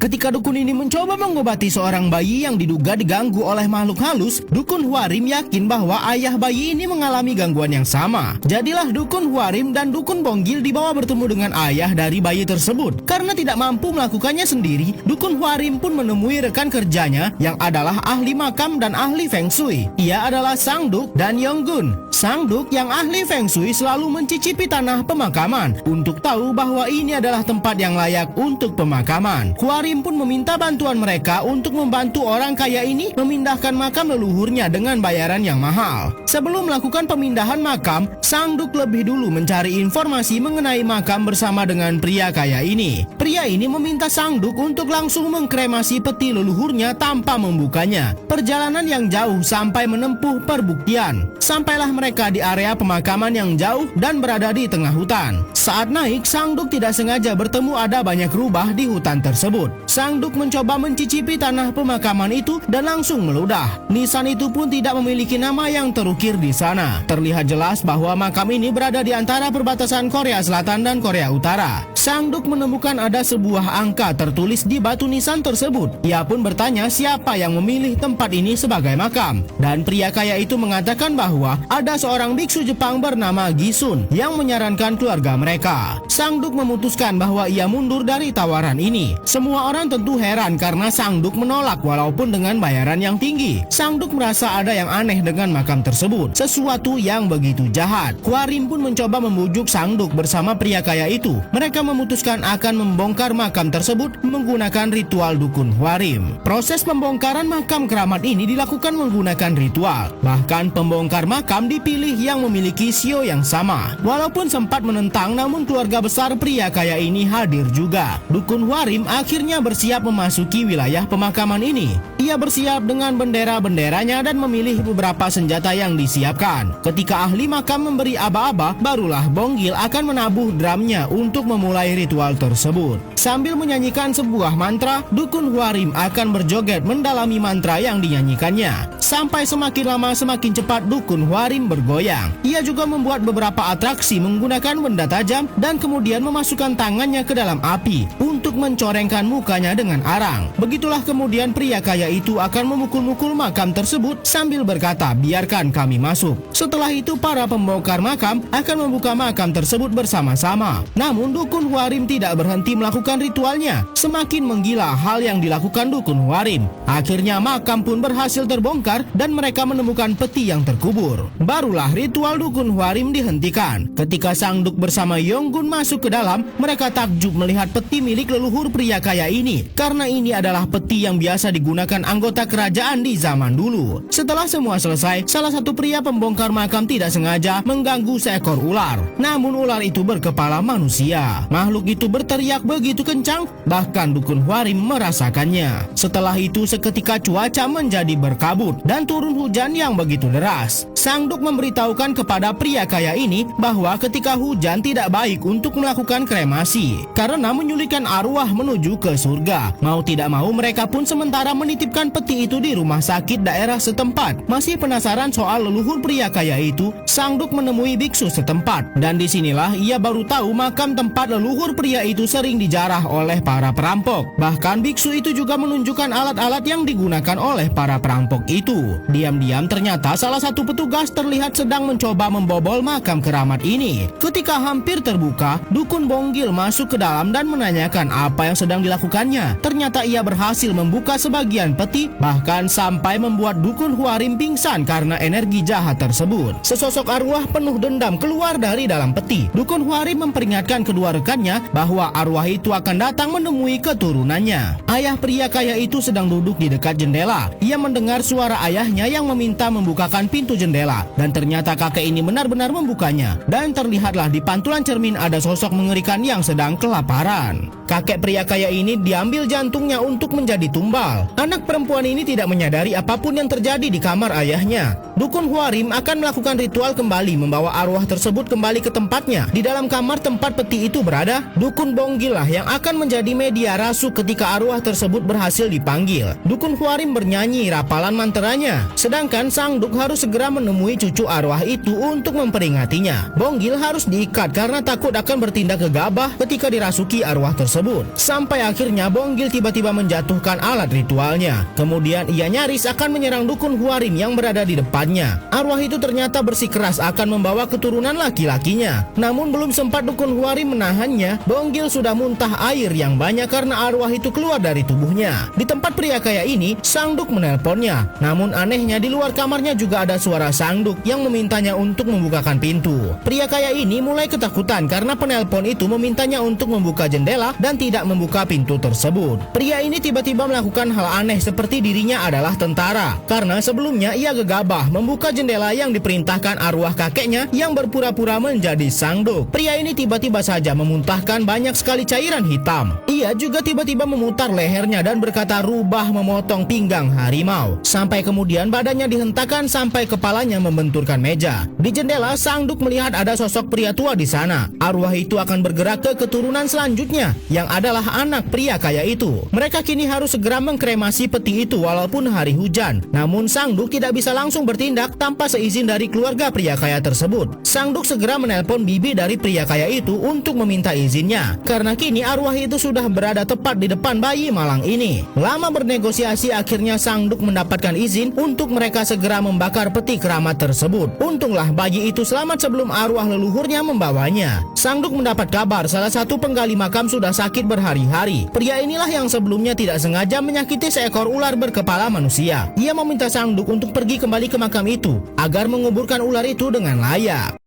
Ketika dukun ini mencoba mengobati seorang bayi yang diduga diganggu oleh makhluk halus, dukun Huarim yakin bahwa ayah bayi ini mengalami gangguan yang sama. Jadilah dukun Huarim dan dukun Bonggil dibawa bertemu dengan ayah dari bayi tersebut. Karena tidak mampu melakukannya sendiri, dukun Huarim pun menemui rekan kerjanya yang adalah ahli makam dan ahli Feng Shui. Ia adalah Sang Duk dan Yonggun. Sang Duk yang ahli Feng Shui selalu mencicipi tanah pemakaman untuk tahu bahwa ini adalah tempat yang layak untuk pemakaman. Huarim pun meminta bantuan mereka untuk membantu orang kaya ini memindahkan makam leluhurnya dengan bayaran yang mahal. Sebelum melakukan pemindahan makam, Sang Duk lebih dulu mencari informasi mengenai makam bersama dengan pria kaya ini. Pria ini meminta Sang Duk untuk langsung mengkremasi peti leluhurnya tanpa membukanya. Perjalanan yang jauh sampai menempuh perbuktian. Sampailah mereka di area pemakaman yang jauh dan berada di tengah hutan. Saat naik, Sang Duk tidak sengaja bertemu ada banyak rubah di hutan tersebut. Sang Duk mencoba mencicipi tanah pemakaman itu dan langsung meludah. Nisan itu pun tidak memiliki nama yang terukir di sana. Terlihat jelas bahwa makam ini berada di antara perbatasan Korea Selatan dan Korea Utara. Sang Duk menemukan ada sebuah angka tertulis di batu nisan tersebut. Ia pun bertanya siapa yang memilih tempat ini sebagai makam. Dan pria kaya itu mengatakan bahwa ada seorang biksu Jepang bernama Gisun yang menyarankan keluarga mereka. Sang Duk memutuskan bahwa ia mundur dari tawaran ini. Semua orang tentu heran karena Sang Duk menolak walaupun dengan bayaran yang tinggi. Sang Duk merasa ada yang aneh dengan makam tersebut, sesuatu yang begitu jahat. Huarim pun mencoba membujuk Sang Duk bersama pria kaya itu. Mereka memutuskan akan membongkar makam tersebut menggunakan ritual dukun Huarim. Proses pembongkaran makam keramat ini dilakukan menggunakan ritual. Bahkan pembongkar makam dipilih yang memiliki sio yang sama. Walaupun sempat menentang, namun keluarga besar pria kaya ini hadir juga. Dukun Huarim akhirnya bersiap memasuki wilayah pemakaman ini. Ia bersiap dengan bendera-benderanya dan memilih beberapa senjata yang disiapkan. Ketika ahli makam memberi aba-aba, barulah Bonggil akan menabuh drumnya untuk memulai ritual tersebut. Sambil menyanyikan sebuah mantra, dukun Huarim akan berjoget mendalami mantra yang dinyanyikannya. Sampai semakin lama semakin cepat dukun Huarim bergoyang. Ia juga membuat beberapa atraksi menggunakan benda tajam dan kemudian memasukkan tangannya ke dalam api untuk mencorengkan mukanya dengan arang. Begitulah kemudian pria kaya itu akan memukul-mukul makam tersebut sambil berkata, "Biarkan kami masuk." Setelah itu para pembongkar makam akan membuka makam tersebut bersama-sama. Namun dukun Huarim tidak berhenti melakukan ritualnya. Semakin menggila hal yang dilakukan dukun Huarim. Akhirnya makam pun berhasil terbongkar dan mereka menemukan peti yang terkubur. Barulah ritual dukun Huarim dihentikan. Ketika Sang Duk bersama Yonggun masuk ke dalam, mereka takjub melihat peti milik leluhur pria kaya ini, karena ini adalah peti yang biasa digunakan anggota kerajaan di zaman dulu. Setelah semua selesai, salah satu pria pembongkar makam tidak sengaja mengganggu seekor ular. Namun ular itu berkepala manusia. Makhluk itu berteriak begitu kencang, bahkan dukun Huarim merasakannya. Setelah itu seketika cuaca menjadi berkabut dan turun hujan yang begitu deras. Sang Duk memberitahukan kepada pria kaya ini bahwa ketika hujan tidak baik untuk melakukan kremasi karena menyulitkan arwah menuju ke surga. Mau tidak mau mereka pun sementara menitipkan peti itu di rumah sakit daerah setempat. Masih penasaran soal leluhur pria kaya itu, Sang Duk menemui biksu setempat dan disinilah ia baru tahu makam tempat leluhur pria itu sering dijarah oleh para perampok. Bahkan biksu itu juga menunjukkan alat-alat yang digunakan oleh para perampok itu. Diam-diam ternyata salah satu petugas terlihat sedang mencoba membobol makam keramat ini. Ketika hampir terbuka, dukun Bonggil masuk ke dalam dan menanyakan apa yang sedang dilakukannya. Ternyata ia berhasil membuka sebagian peti, bahkan sampai membuat dukun Huarim pingsan karena energi jahat tersebut. Sesosok arwah penuh dendam keluar dari dalam peti. Dukun Huarim memperingatkan kedua rekannya bahwa arwah itu akan datang menemui keturunannya. Ayah pria kaya itu sedang duduk di dekat jendela. Ia mendengar suara ayahnya yang meminta membukakan pintu jendela, dan ternyata kakek ini benar-benar membukanya. Dan terlihatlah di pantulan cermin ada sosok mengerikan yang sedang kelaparan. Kakek pria kaya ini diambil jantungnya untuk menjadi tumbal. Anak perempuan ini tidak menyadari apapun yang terjadi di kamar ayahnya. Dukun Huarim akan melakukan ritual kembali membawa arwah tersebut kembali ke tempatnya. Di dalam kamar tempat peti itu berada, dukun Bonggil lah yang akan menjadi media rasuk ketika arwah tersebut berhasil dipanggil. Dukun Huarim bernyanyi rapalan manteranya, sedangkan Sang Duk harus segera menemui cucu arwah itu untuk memperingatinya. Bonggil harus diikat karena takut akan bertindak gegabah ketika dirasuki arwah tersebut. tersebut. Sampai akhirnya Bonggil tiba-tiba menjatuhkan alat ritualnya. Kemudian ia nyaris akan menyerang dukun Huarim yang berada di depannya. Arwah itu ternyata bersikeras akan membawa keturunan laki-lakinya. Namun belum sempat dukun Huarim menahannya, Bonggil sudah muntah air yang banyak karena arwah itu keluar dari tubuhnya. Di tempat pria kaya ini, Sang Duk menelponnya. Namun anehnya di luar kamarnya juga ada suara Sang Duk yang memintanya untuk membukakan pintu. Pria kaya ini mulai ketakutan karena penelpon itu memintanya untuk membuka jendela dan tidak membuka pintu tersebut. Pria ini tiba-tiba melakukan hal aneh seperti dirinya adalah tentara, karena sebelumnya ia gegabah membuka jendela yang diperintahkan arwah kakeknya yang berpura-pura menjadi Sang Duk. Pria ini tiba-tiba saja memuntahkan banyak sekali cairan hitam. Ia juga tiba-tiba memutar lehernya dan berkata rubah memotong pinggang harimau. Sampai kemudian badannya dihentakkan sampai kepalanya membenturkan meja. Di jendela, Sang Duk melihat ada sosok pria tua di sana. Arwah itu akan bergerak ke keturunan selanjutnya, yang adalah anak pria kaya itu. Mereka kini harus segera mengkremasi peti itu walaupun hari hujan. Namun Sang Duk tidak bisa langsung bertindak tanpa seizin dari keluarga pria kaya tersebut. Sang Duk segera menelpon bibi dari pria kaya itu untuk meminta izinnya, karena kini arwah itu sudah berada tepat di depan bayi malang ini. Lama bernegosiasi, akhirnya Sang Duk mendapatkan izin untuk mereka segera membakar peti keramat tersebut. Untunglah bayi itu selamat sebelum arwah leluhurnya membawanya. Sang Duk mendapat kabar salah satu penggali makam sudah sakit berhari-hari. Pria inilah yang sebelumnya tidak sengaja menyakiti seekor ular berkepala manusia. Ia meminta Sang Duk untuk pergi kembali ke makam itu agar menguburkan ular itu dengan layak.